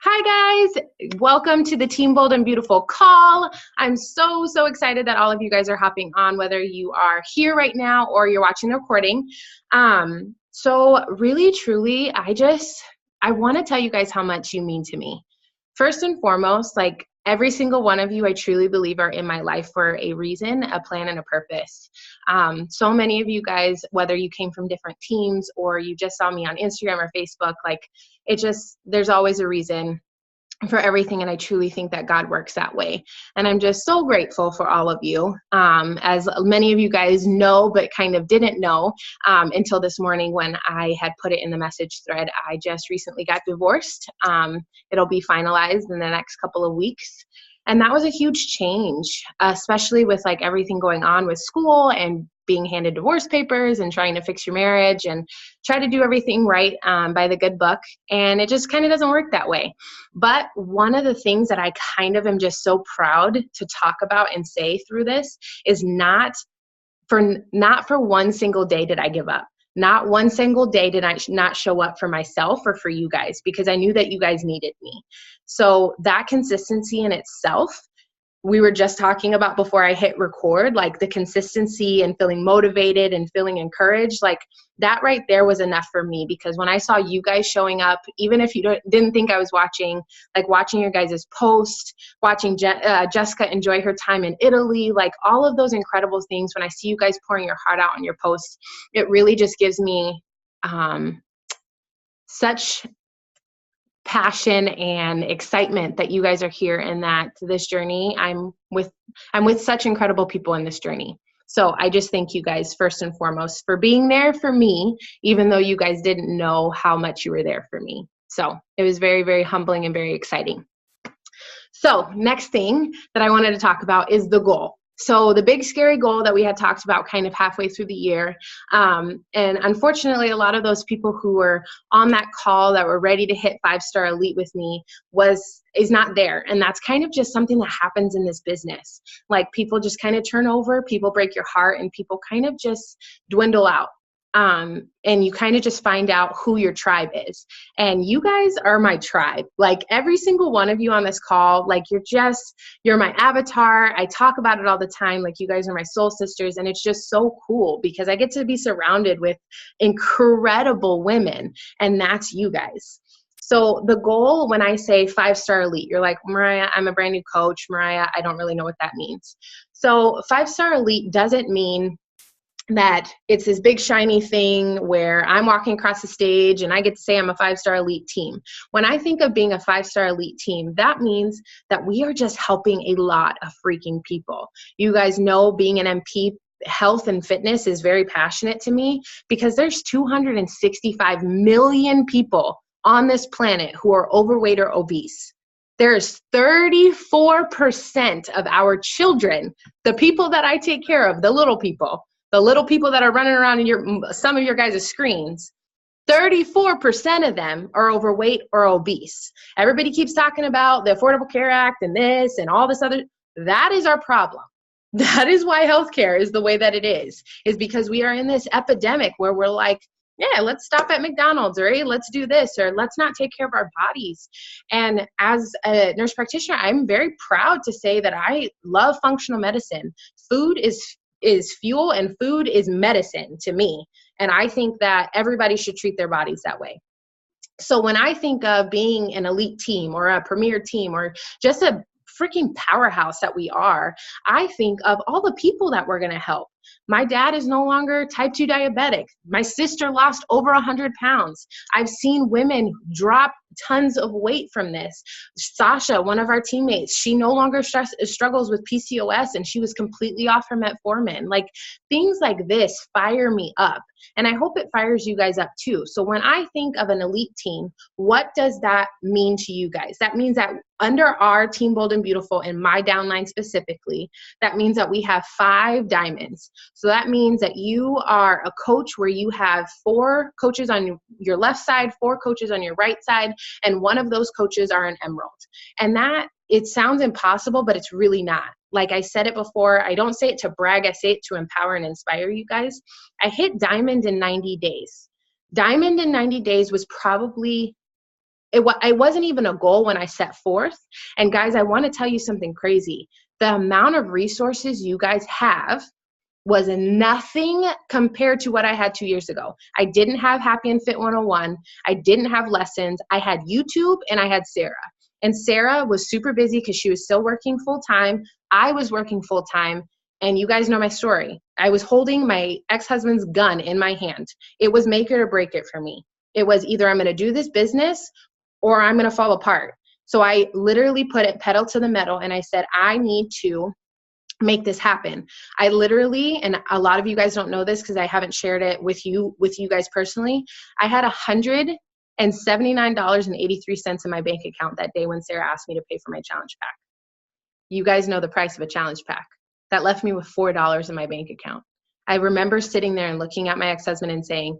Hi guys, welcome to the Team Bold and Beautiful call. I'm so excited that all of you guys are hopping on, whether you are here right now or you're watching the recording. So really, truly, I want to tell you guys how much you mean to me. First and foremost, like every single one of you, I truly believe are in my life for a reason, a plan, and a purpose. So many of you guys, whether you came from different teams or you just saw me on Instagram or Facebook, there's always a reason for everything. And I truly think that God works that way. And I'm just so grateful for all of you. As many of you guys know, but kind of didn't know until this morning when I had put it in the message thread, I just recently got divorced. It'll be finalized in the next couple of weeks. And that was a huge change, especially with like everything going on with school and being handed divorce papers and trying to fix your marriage and try to do everything right by the good book. And it just kind of doesn't work that way. But one of the things that I kind of am just so proud to talk about and say through this is not for one single day did I give up. Not one single day did I not show up for myself or for you guys, because I knew that you guys needed me. So that consistency in itself, we were just talking about before I hit record, like the consistency and feeling motivated and feeling encouraged, like that right there was enough for me. Because when I saw you guys showing up, even if you didn't think I was watching, like watching your guys' post, watching Jessica enjoy her time in Italy, like all of those incredible things, when I see you guys pouring your heart out on your posts, it really just gives me such passion and excitement that you guys are here and that this journey, I'm with such incredible people in this journey. So I just thank you guys first and foremost for being there for me, even though you guys didn't know how much you were there for me. So it was very, very humbling and very exciting. So next thing that I wanted to talk about is the goal. So the big scary goal that we had talked about kind of halfway through the year, and unfortunately a lot of those people who were on that call that were ready to hit 5-star elite with me is not there. And that's kind of just something that happens in this business. Like people just kind of turn over, people break your heart, and people kind of just dwindle out. And you kind of just find out who your tribe is. And you guys are my tribe. Like every single one of you on this call, like you're my avatar. I talk about it all the time. Like you guys are my soul sisters. And it's just so cool because I get to be surrounded with incredible women. And that's you guys. So the goal, when I say 5-star elite, you're like, Mariah, I'm a brand new coach. Mariah, I don't really know what that means. So 5-star elite doesn't mean that it's this big shiny thing where I'm walking across the stage and I get to say I'm a 5-star elite team. When I think of being a 5-star elite team, that means that we are just helping a lot of freaking people. You guys know being an MP, health and fitness is very passionate to me because there's 265 million people on this planet who are overweight or obese. There's 34% of our children, the people that I take care of, the little people that are running around in some of your guys' screens, 34% of them are overweight or obese. Everybody keeps talking about the Affordable Care Act and this and all this other. That is our problem. That is why healthcare is the way that it is because we are in this epidemic where we're like, yeah, let's stop at McDonald's, or hey, let's do this, or let's not take care of our bodies. And as a nurse practitioner, I'm very proud to say that I love functional medicine. Food is fuel and food is medicine to me. And I think that everybody should treat their bodies that way. So when I think of being an elite team or a premier team or just a freaking powerhouse that we are, I think of all the people that we're going to help. My dad is no longer type 2 diabetic. My sister lost over 100 pounds. I've seen women drop tons of weight from this. Sasha, one of our teammates, she no longer struggles with PCOS and she was completely off her metformin. Like things like this fire me up. And I hope it fires you guys up too. So when I think of an elite team, what does that mean to you guys? That means that under our Team Bold and Beautiful, in my downline specifically, that means that we have 5 diamonds. So that means that you are a coach where you have 4 coaches on your left side, 4 coaches on your right side, and one of those coaches are an emerald. And that, it sounds impossible, but it's really not. Like I said it before, I don't say it to brag, I say it to empower and inspire you guys. I hit diamond in 90 days. Diamond in 90 days was probably it wasn't even a goal when I set forth. And guys, I want to tell you something crazy. The amount of resources you guys have was nothing compared to what I had 2 years ago. I didn't have Happy and Fit 101. I didn't have lessons. I had YouTube and I had Sarah. And Sarah was super busy because she was still working full time. I was working full time. And you guys know my story. I was holding my ex-husband's gun in my hand. It was make it or break it for me. It was either I'm going to do this business or I'm going to fall apart. So I literally put it pedal to the metal and I said, I need to make this happen. I literally, and a lot of you guys don't know this because I haven't shared it with you guys personally. I had $179.83 in my bank account that day when Sarah asked me to pay for my challenge pack. You guys know the price of a challenge pack. That left me with $4 in my bank account. I remember sitting there and looking at my ex-husband and saying,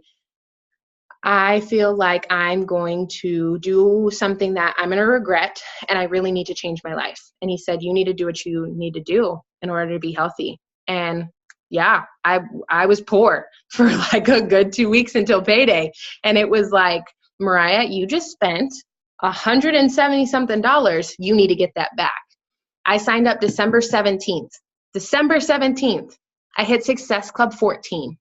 I feel like I'm going to do something that I'm going to regret, and I really need to change my life. And he said, you need to do what you need to do in order to be healthy. And yeah, I was poor for like a good 2 weeks until payday. And it was like, Mariah, you just spent $170 something. You need to get that back. I signed up December 17th. December 17th, I hit Success Club 14.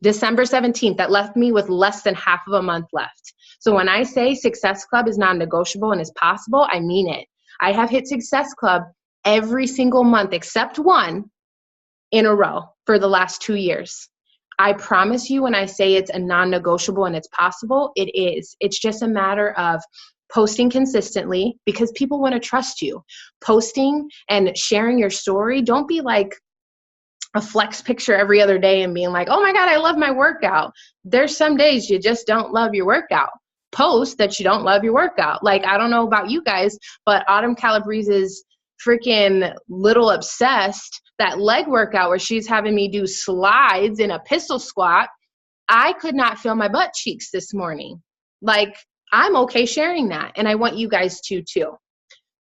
December 17th, that left me with less than half of a month left. So when I say Success Club is non-negotiable and is possible, I mean it. I have hit Success Club every single month except one in a row for the last 2 years. I promise you when I say it's a non-negotiable and it's possible, it is. It's just a matter of posting consistently because people want to trust you. Posting and sharing your story. Don't be like a flex picture every other day and being like, oh my God, I love my workout. There's some days you just don't love your workout. Post that you don't love your workout. Like, I don't know about you guys, but Autumn Calabrese's freaking little obsessed, that leg workout where she's having me do slides in a pistol squat. I could not feel my butt cheeks this morning. Like, I'm okay sharing that. And I want you guys to too.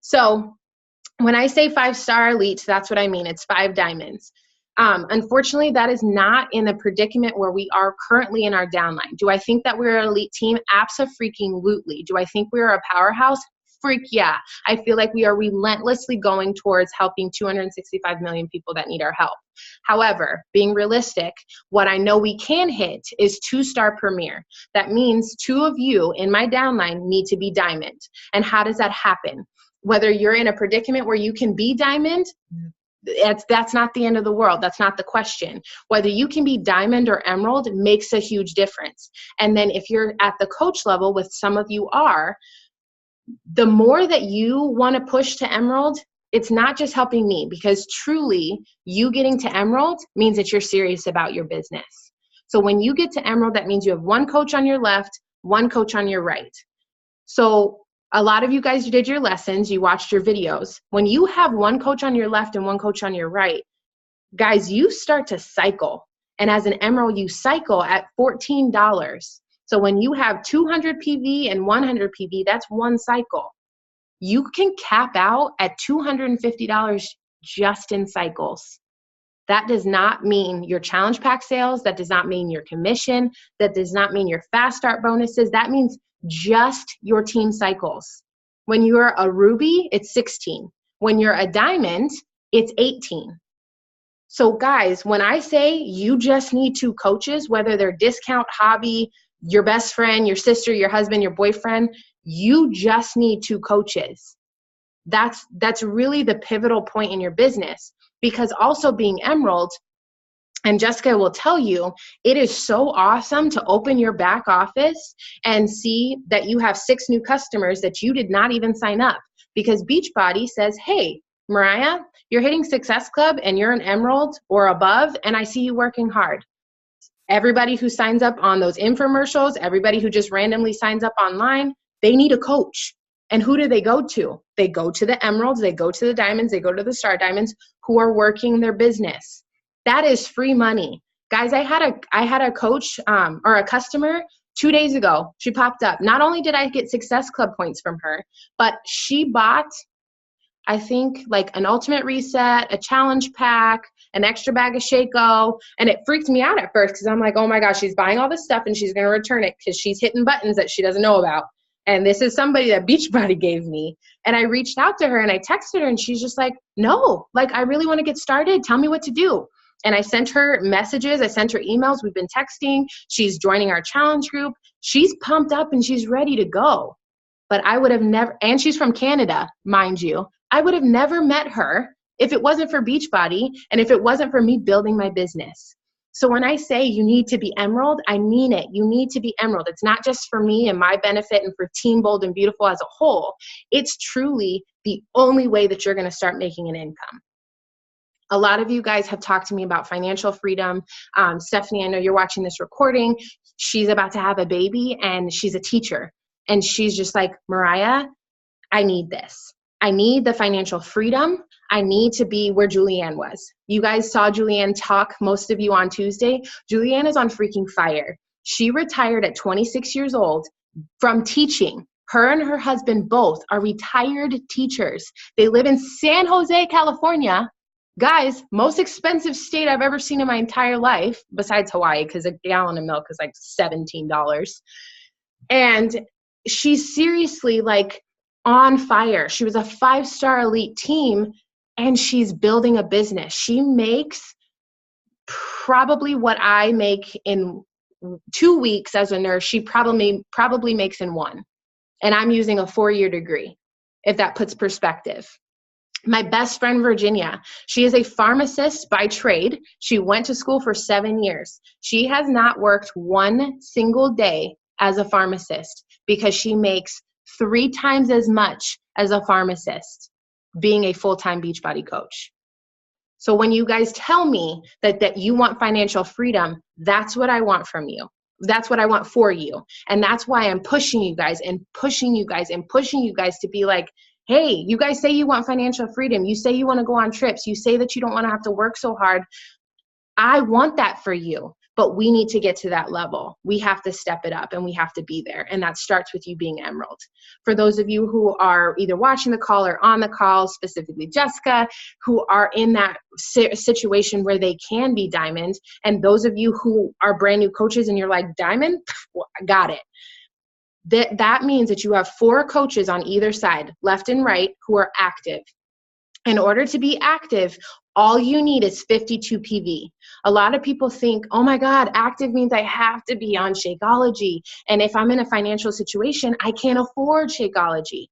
So when I say 5-star elites, that's what I mean. It's 5 diamonds. Unfortunately, that is not in the predicament where we are currently in our downline. Do I think that we're an elite team? Abso-freaking-lutely. Do I think we're a powerhouse? Freak yeah. I feel like we are relentlessly going towards helping 265 million people that need our help. However, being realistic, what I know we can hit is 2-star premier. That means 2 of you in my downline need to be diamond. And how does that happen? Whether you're in a predicament where you can be diamond, that's not the end of the world. That's not the question. Whether you can be diamond or emerald makes a huge difference. And then if you're at the coach level, with some of you are, the more that you want to push to emerald, it's not just helping me, because truly you getting to emerald means that you're serious about your business. So when you get to emerald, that means you have 1 coach on your left, 1 coach on your right. So a lot of you guys, you did your lessons, you watched your videos. When you have 1 coach on your left and 1 coach on your right, guys, you start to cycle. And as an emerald, you cycle at $14. So when you have 200 PV and 100 PV, that's 1 cycle. You can cap out at $250 just in cycles. That does not mean your challenge pack sales. That does not mean your commission. That does not mean your fast start bonuses. That means just your team cycles. When you're a ruby, it's 16. When you're a diamond, it's 18. So guys, when I say you just need 2 coaches, whether they're discount, hobby, your best friend, your sister, your husband, your boyfriend, you just need 2 coaches. That's really the pivotal point in your business. Because also being emerald, and Jessica will tell you, it is so awesome to open your back office and see that you have 6 new customers that you did not even sign up. Because Beachbody says, hey, Mariah, you're hitting Success Club and you're an emerald or above, and I see you working hard. Everybody who signs up on those infomercials, everybody who just randomly signs up online, they need a coach. And who do they go to? They go to the emeralds, they go to the diamonds, they go to the star diamonds who are working their business. That is free money. Guys, I had a coach or a customer 2 days ago. She popped up. Not only did I get Success Club points from her, but she bought, I think, like an ultimate reset, a challenge pack, an extra bag of Shakeology, and it freaked me out at first because I'm like, oh my gosh, she's buying all this stuff and she's going to return it because she's hitting buttons that she doesn't know about. And this is somebody that Beachbody gave me. And I reached out to her and I texted her and she's just like, no, like, I really want to get started. Tell me what to do. And I sent her messages. I sent her emails. We've been texting. She's joining our challenge group. She's pumped up and she's ready to go. But I would have never, and she's from Canada, mind you, I would have never met her if it wasn't for Beachbody and if it wasn't for me building my business. So when I say you need to be emerald, I mean it. You need to be emerald. It's not just for me and my benefit and for Team Bold and Beautiful as a whole. It's truly the only way that you're going to start making an income. A lot of you guys have talked to me about financial freedom. Stephanie, I know you're watching this recording. She's about to have a baby and she's a teacher. And she's just like, Mariah, I need this. I need the financial freedom. I need to be where Julianne was. You guys saw Julianne talk, most of you, on Tuesday. Julianne is on freaking fire. She retired at 26 years old from teaching. Her and her husband both are retired teachers. They live in San Jose, California. Guys, most expensive state I've ever seen in my entire life, besides Hawaii, because a gallon of milk is like $17. And she's seriously like on fire. She was a 5-star elite team and she's building a business. She makes probably what I make in 2 weeks as a nurse. She probably makes in 1. And I'm using a 4-year degree, if that puts perspective. My best friend, Virginia, she is a pharmacist by trade. She went to school for 7 years. She has not worked one single day as a pharmacist because she makes 3 times as much as a pharmacist being a full-time Beachbody coach. So when you guys tell me that you want financial freedom, that's what I want from you. That's what I want for you. And that's why I'm pushing you guys and pushing you guys and pushing you guys to be like, hey, you guys say you want financial freedom. You say you want to go on trips. You say that you don't want to have to work so hard. I want that for you, but we need to get to that level. We have to step it up and we have to be there. And that starts with you being emerald. For those of you who are either watching the call or on the call, specifically Jessica, who are in that situation where they can be diamond, and those of you who are brand new coaches and you're like, diamond, well, I got it. That means that you have 4 coaches on either side, left and right, who are active. In order to be active, all you need is 52 PV. A lot of people think, oh my God, active means I have to be on Shakeology. And if I'm in a financial situation, I can't afford Shakeology.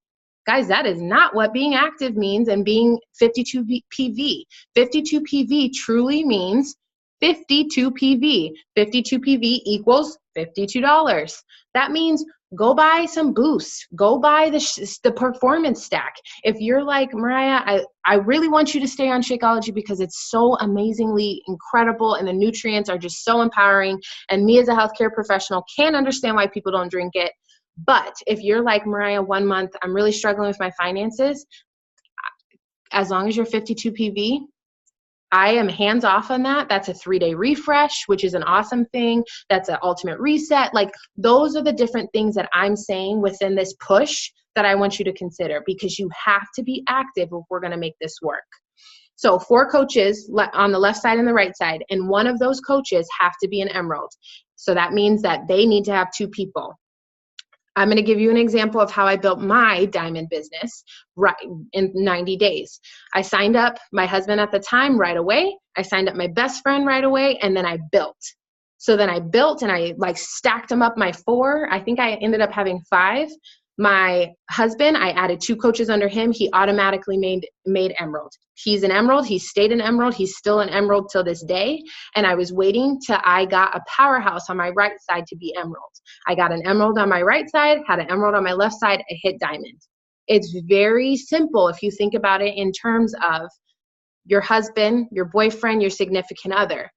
Guys, that is not what being active means and being 52 PV. 52 PV truly means 52 PV. 52 PV equals $52. That means go buy some boosts. Go buy the performance stack. If you're like, Mariah, I really want you to stay on Shakeology because it's so amazingly incredible and the nutrients are just so empowering. And me as a healthcare professional can't understand why people don't drink it. But if you're like, Mariah, 1 month, I'm really struggling with my finances, as long as you're 52 PV, I am hands off on that. That's a 3-day refresh, which is an awesome thing. That's an ultimate reset. Like, those are the different things that I'm saying within this push that I want you to consider, because you have to be active if we're going to make this work. So 4 coaches on the left side and the right side, and one of those coaches have to be an emerald. So that means that they need to have 2 people. I'm going to give you an example of how I built my diamond business right in 90 days. I signed up my husband at the time right away. I signed up my best friend right away, and then I built. So then I built and I like stacked them up, my 4. I think I ended up having 5. My husband, I added 2 coaches under him. He automatically made emerald. He's an emerald. He stayed an emerald. He's still an emerald till this day. And I was waiting till I got a powerhouse on my right side to be emerald. I got an emerald on my right side, had an emerald on my left side, I hit diamond. It's very simple if you think about it in terms of your husband, your boyfriend, your significant other.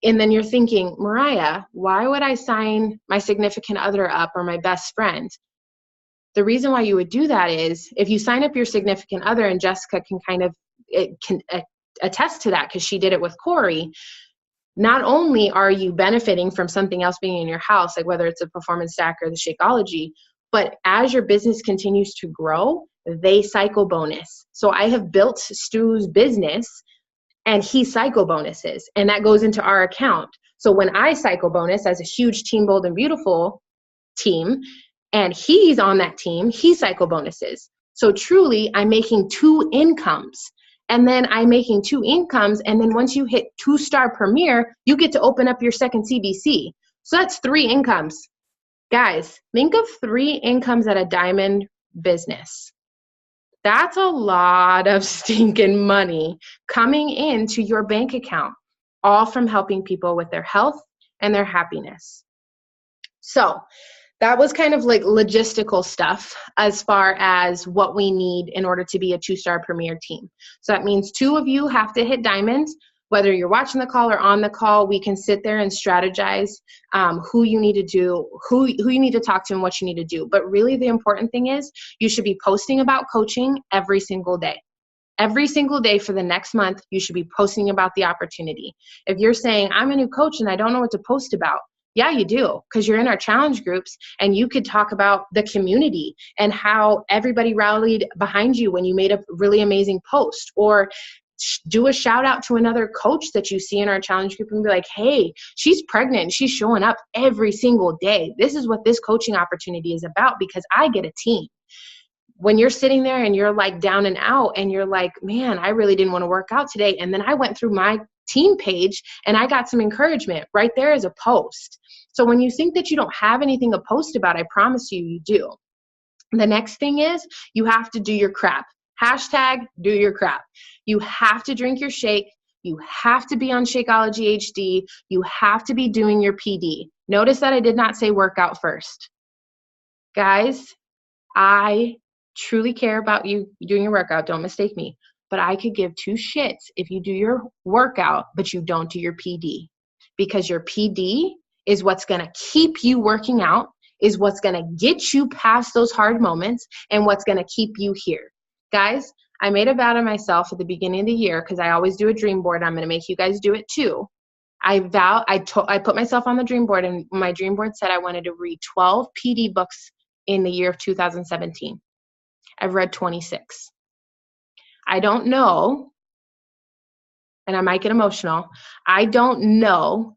And then you're thinking, Mariah, why would I sign my significant other up or my best friend? The reason why you would do that is if you sign up your significant other, and Jessica can attest to that because she did it with Corey, not only are you benefiting from something else being in your house, like whether it's a performance stack or the Shakeology, but as your business continues to grow, they cycle bonus. So I have built Stu's business and he cycle bonuses, and that goes into our account. So when I cycle bonus as a huge Team Bold and Beautiful team, and he's on that team. He cycle bonuses. So truly, I'm making 2 incomes. And then I'm making 2 incomes. And then once you hit 2-star premier, you get to open up your second CBC. So that's 3 incomes. Guys, think of 3 incomes at a diamond business. That's a lot of stinking money coming into your bank account, all from helping people with their health and their happiness. So that was kind of like logistical stuff as far as what we need in order to be a 2-star premier team. So that means 2 of you have to hit diamonds. Whether you're watching the call or on the call, we can sit there and strategize who you need to do, who you need to talk to and what you need to do. But really the important thing is you should be posting about coaching every single day. Every single day for the next month, you should be posting about the opportunity. If you're saying, I'm a new coach and I don't know what to post about, yeah, you do, because you're in our challenge groups and you could talk about the community and how everybody rallied behind you when you made a really amazing post, or do a shout out to another coach that you see in our challenge group and be like, hey, she's pregnant. She's showing up every single day. This is what this coaching opportunity is about because I get a team. When you're sitting there and you're like down and out and you're like, man, I really didn't want to work out today. And then I went through my team page and I got some encouragement. Right there is a post. So when you think that you don't have anything to post about, I promise you, you do. The next thing is you have to do your crap. Hashtag do your crap. You have to drink your shake. You have to be on Shakeology HD. You have to be doing your PD. Notice that I did not say workout first. Guys, I truly care about you doing your workout. Don't mistake me. But I could give 2 shits if you do your workout, but you don't do your PD. Because your PD is what's going to keep you working out, is what's going to get you past those hard moments, and what's going to keep you here. Guys, I made a vow to myself at the beginning of the year because I always do a dream board. I'm going to make you guys do it too. I put myself on the dream board, and my dream board said I wanted to read 12 PD books in the year of 2017. I've read 26. I don't know, and I might get emotional, I don't know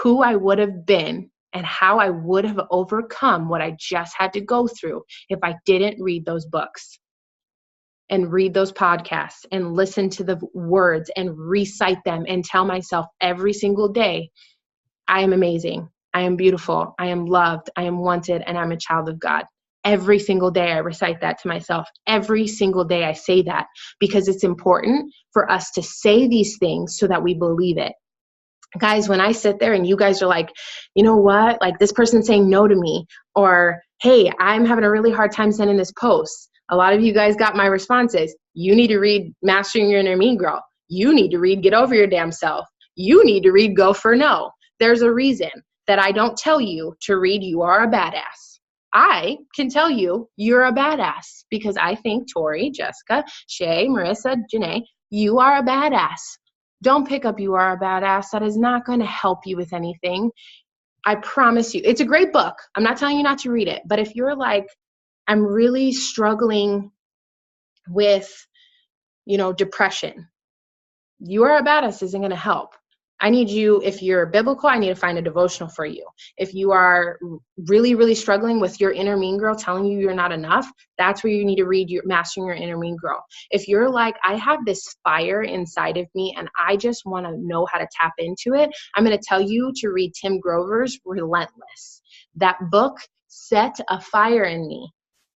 who I would have been and how I would have overcome what I just had to go through if I didn't read those books and read those podcasts and listen to the words and recite them and tell myself every single day, I am amazing, I am beautiful, I am loved, I am wanted, and I'm a child of God. Every single day I recite that to myself. Every single day I say that because it's important for us to say these things so that we believe it. Guys, when I sit there and you guys are like, you know what, like this person's saying no to me, or hey, I'm having a really hard time sending this post. A lot of you guys got my responses. You need to read Mastering Your Inner Mean Girl. You need to read Get Over Your Damn Self. You need to read Go for No. There's a reason that I don't tell you to read You Are a Badass. I can tell you you're a badass because I think Tori, Jessica, Shay, Marissa, Janae, you are a badass. Don't pick up You Are a Badass. That is not going to help you with anything. I promise you. It's a great book. I'm not telling you not to read it. But if you're like, I'm really struggling with, depression, You Are a Badass isn't going to help. I need you, if you're biblical, I need to find a devotional for you. If you are really, really struggling with your inner mean girl telling you you're not enough, that's where you need to read your Mastering Your Inner Mean Girl. If you're like, I have this fire inside of me and I just want to know how to tap into it, I'm going to tell you to read Tim Grover's Relentless. That book set a fire in me.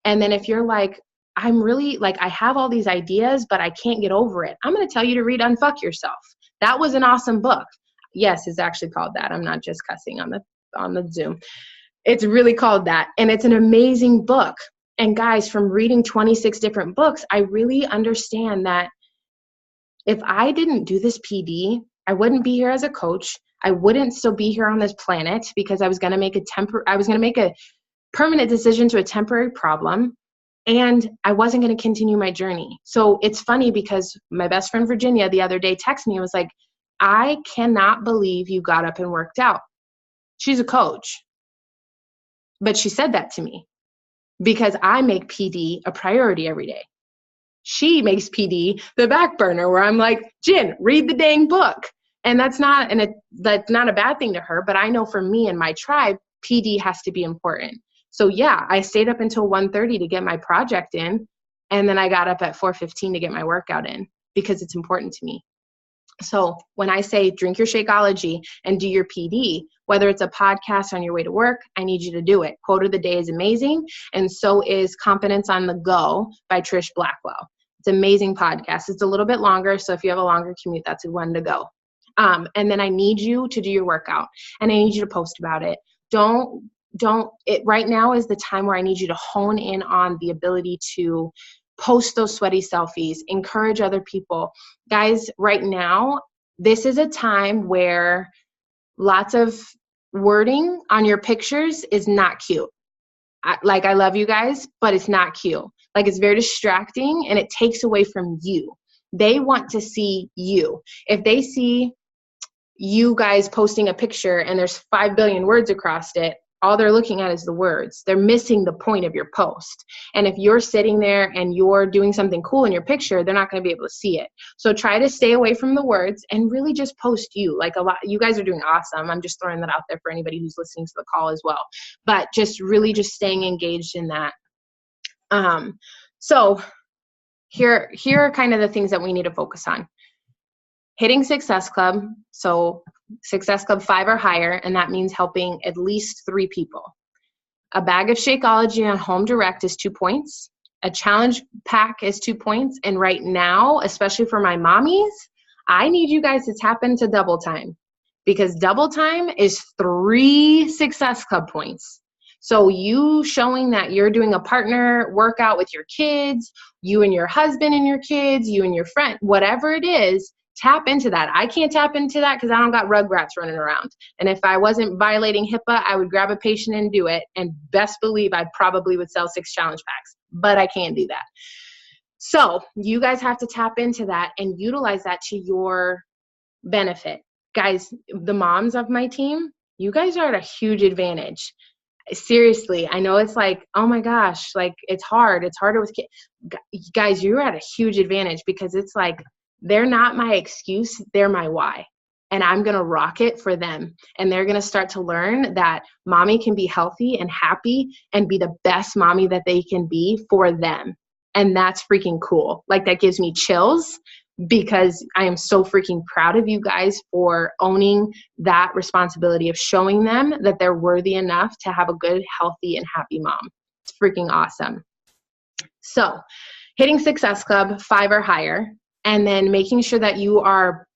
And then if you're like, I'm really like, I have all these ideas, but I can't get over it, I'm going to tell you to read Unfuck Yourself. That was an awesome book. Yes, it's actually called that. I'm not just cussing on the Zoom. It's really called that. And it's an amazing book. And guys, from reading 26 different books, I really understand that if I didn't do this PD, I wouldn't be here as a coach. I wouldn't still be here on this planet because I was going to make a permanent decision to a temporary problem. And I wasn't going to continue my journey. So it's funny because my best friend Virginia the other day texted me and was like, I cannot believe you got up and worked out. She's a coach. But she said that to me because I make PD a priority every day. She makes PD the back burner where I'm like, Jen, read the dang book. And that's not a bad thing to her. But I know for me and my tribe, PD has to be important. So yeah, I stayed up until 1:30 to get my project in. And then I got up at 4:15 to get my workout in because it's important to me. So when I say drink your Shakeology and do your PD, whether it's a podcast on your way to work, I need you to do it. Quote of the day is amazing. And so is Confidence on the Go by Trish Blackwell. It's an amazing podcast. It's a little bit longer. So if you have a longer commute, that's a one to go. And then I need you to do your workout and I need you to post about it. Right now is the time where I need you to hone in on the ability to post those sweaty selfies, encourage other people. Guys, right now, this is a time where lots of wording on your pictures is not cute. I love you guys, but it's not cute. Like, it's very distracting and it takes away from you. They want to see you. If they see you guys posting a picture and there's 5 billion words across it, all they're looking at is the words. They're missing the point of your post. And if you're sitting there and you're doing something cool in your picture, they're not going to be able to see it. So try to stay away from the words and really just post you. Like, a lot, you guys are doing awesome. I'm just throwing that out there for anybody who's listening to the call as well. But just really just staying engaged in that. So here are kind of the things that we need to focus on. Hitting Success Club. So Success Club 5 or higher, and that means helping at least 3 people. A bag of Shakeology on Home Direct is 2 points. A challenge pack is 2 points. And right now, especially for my mommies, I need you guys to tap into Double Time, because Double Time is 3 Success Club points. So you showing that you're doing a partner workout with your kids, you and your husband and your kids, you and your friend, whatever it is, tap into that. I can't tap into that because I don't got rugrats running around. And if I wasn't violating HIPAA, I would grab a patient and do it. And best believe I probably would sell 6 challenge packs, but I can't do that. So you guys have to tap into that and utilize that to your benefit. Guys, the moms of my team, you guys are at a huge advantage. Seriously, I know it's like, oh my gosh, like it's hard. It's harder with kids. Guys, you're at a huge advantage because it's like, they're not my excuse, they're my why. And I'm going to rock it for them. And they're going to start to learn that mommy can be healthy and happy and be the best mommy that they can be for them. And that's freaking cool. Like, that gives me chills because I am so freaking proud of you guys for owning that responsibility of showing them that they're worthy enough to have a good, healthy, and happy mom. It's freaking awesome. So hitting Success Club 5 or higher, and then making sure that you are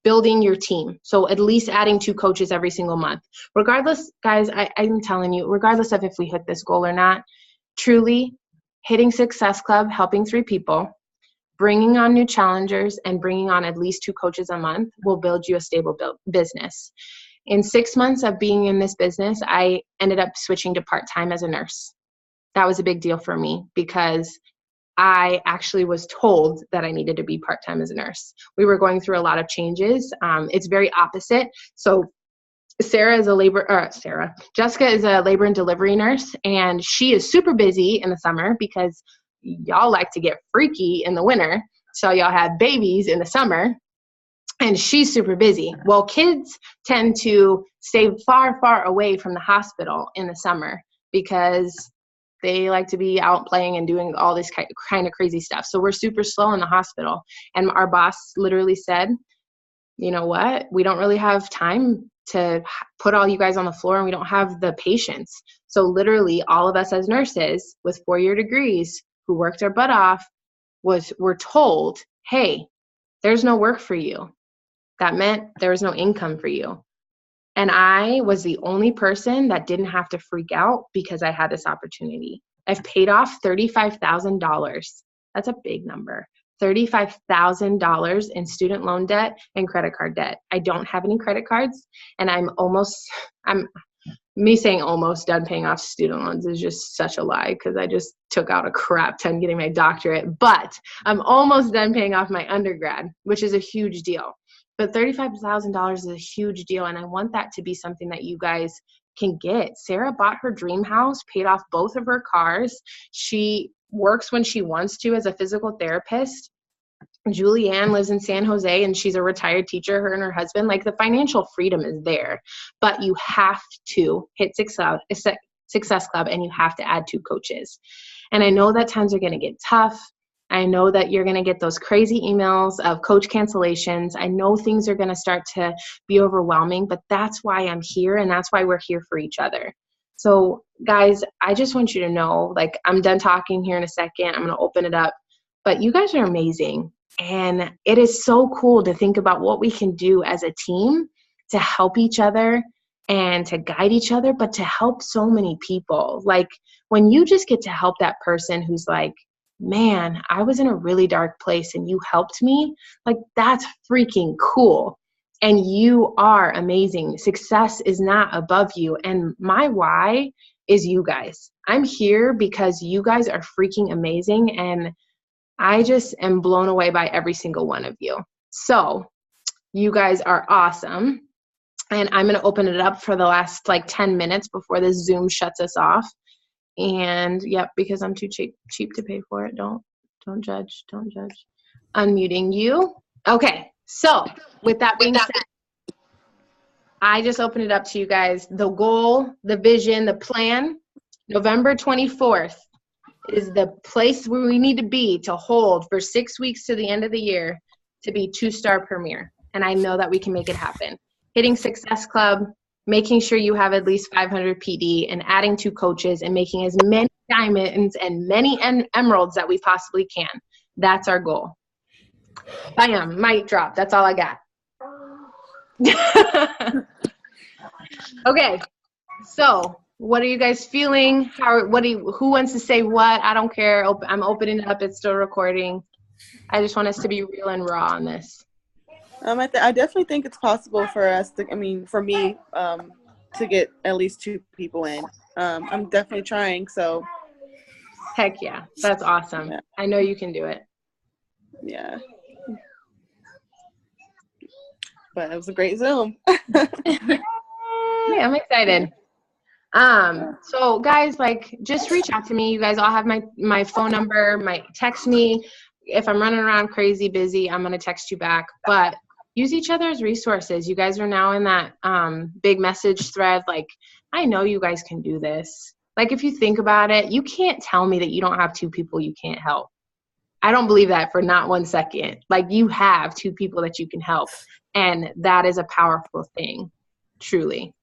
building your team. So at least adding 2 coaches every single month. Regardless, guys, I'm telling you, regardless of if we hit this goal or not, truly hitting Success Club, helping 3 people, bringing on new challengers, and bringing on at least 2 coaches a month will build you a stable business. In 6 months of being in this business, I ended up switching to part-time as a nurse. That was a big deal for me because I actually was told that I needed to be part-time as a nurse. We were going through a lot of changes. It's very opposite. So Jessica is a labor and delivery nurse, and she is super busy in the summer because y'all like to get freaky in the winter. So y'all have babies in the summer, and she's super busy. Well, kids tend to stay far, far away from the hospital in the summer because they like to be out playing and doing all this kind of crazy stuff. So we're super slow in the hospital. And our boss literally said, you know what? We don't really have time to put all you guys on the floor, and we don't have the patience. So literally all of us as nurses with 4-year degrees who worked our butt off were told, hey, there's no work for you. That meant there was no income for you. And I was the only person that didn't have to freak out because I had this opportunity. I've paid off $35,000. That's a big number. $35,000 in student loan debt and credit card debt. I don't have any credit cards, and me saying almost done paying off student loans is just such a lie because I just took out a crap ton getting my doctorate, but I'm almost done paying off my undergrad, which is a huge deal. But $35,000 is a huge deal, and I want that to be something that you guys can get. Sarah bought her dream house, paid off both of her cars. She works when she wants to as a physical therapist. Julianne lives in San Jose, and she's a retired teacher, her and her Success Club, and you have to add 2 coaches. And I know that times are going to get tough. I know that you're going to get those crazy emails of coach cancellations. I know things are going to start to be overwhelming, but that's why I'm here, and that's why we're here for each other. So guys, I just want you to know, like, I'm done talking here in a second. I'm going to open it up, but you guys are amazing. And it is so cool to think about what we can do as a team to help each other and to guide each other, but to help so many people. Like, when you just get to help that person who's like, man, I was in a really dark place and you helped me, like, that's freaking cool. And you are amazing. Success is not above you. And my why is you guys. I'm here because you guys are freaking amazing. And I just am blown away by every single one of you. So you guys are awesome. And I'm going to open it up for the last like 10 minutes before this Zoom shuts us off. And yep, because I'm too cheap to pay for it. Don't judge. Unmuting you. Okay. So with that being said, I just opened it up to you guys. The goal, the vision, the plan, November 24th is the place where we need to be to hold for 6 weeks to the end of the year to be 2-star premier. And I know that we can make it happen. Hitting Success Club, making sure you have at least 500 PD, and adding 2 coaches, and making as many diamonds and many emeralds that we possibly can. That's our goal. Bam, mic drop. That's all I got. Okay, so what are you guys feeling? Who wants to say what? I don't care. I'm opening it up. It's still recording. I just want us to be real and raw on this. I definitely think it's possible for us to, for me, to get at least 2 people in. I'm definitely trying, so. Heck yeah, that's awesome. Yeah. I know you can do it. Yeah. But it was a great Zoom. Yeah, I'm excited. So guys, like, just reach out to me. You guys all have my phone number, text me. If I'm running around crazy busy, I'm going to text you back, but use each other's resources. You guys are now in that big message thread. Like, I know you guys can do this. Like, if you think about it, you can't tell me that you don't have 2 people you can't help. I don't believe that for not 1 second. Like, you have 2 people that you can help. And that is a powerful thing, truly.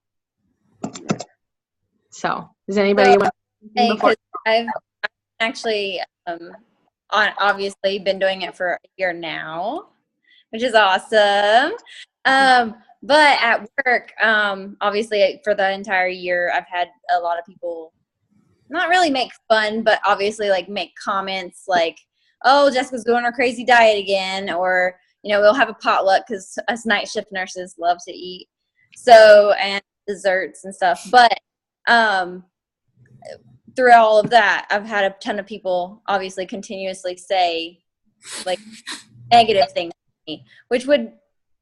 So, does anybody want to before? I've actually obviously been doing it for a year now, which is awesome. But at work, obviously for the entire year, I've had a lot of people not really make fun, but obviously like make comments like, oh, Jessica's going on her crazy diet again, or, we'll have a potluck because us night shift nurses love to eat. So, and desserts and stuff. But through all of that, I've had a ton of people obviously continuously say like negative things to me, which would,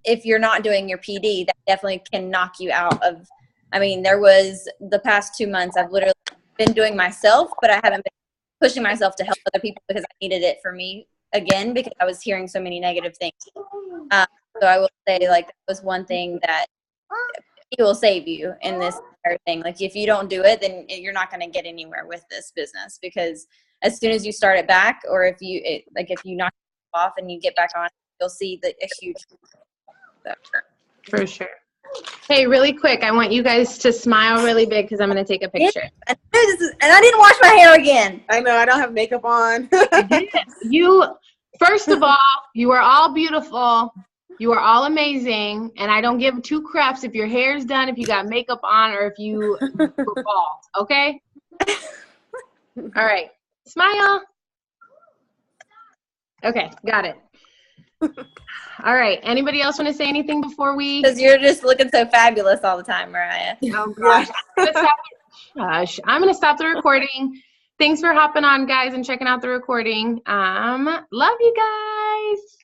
if you're not doing your PD, that definitely can knock you out of, there was the past 2 months I've literally been doing myself, but I haven't been pushing myself to help other people because I needed it for me again, because I was hearing so many negative things. So I will say, like, that was one thing that it will save you in this entire thing. Like, if you don't do it, then you're not going to get anywhere with this business, because as soon as you start it back, or if you knock it off and you get back on, you'll see a huge. For sure. Hey, really quick, I want you guys to smile really big because I'm going to take a picture. And I didn't wash my hair again. I know, I don't have makeup on. First of all, you are all beautiful. You are all amazing. And I don't give 2 craps if your hair's done, if you got makeup on, or if you were bald. Okay? All right. Smile. Okay, got it. All right. Anybody else want to say anything before we? Because you're just looking so fabulous all the time, Mariah. Oh gosh. I'm gonna stop the recording. Thanks for hopping on, guys, and checking out the recording. Love you guys.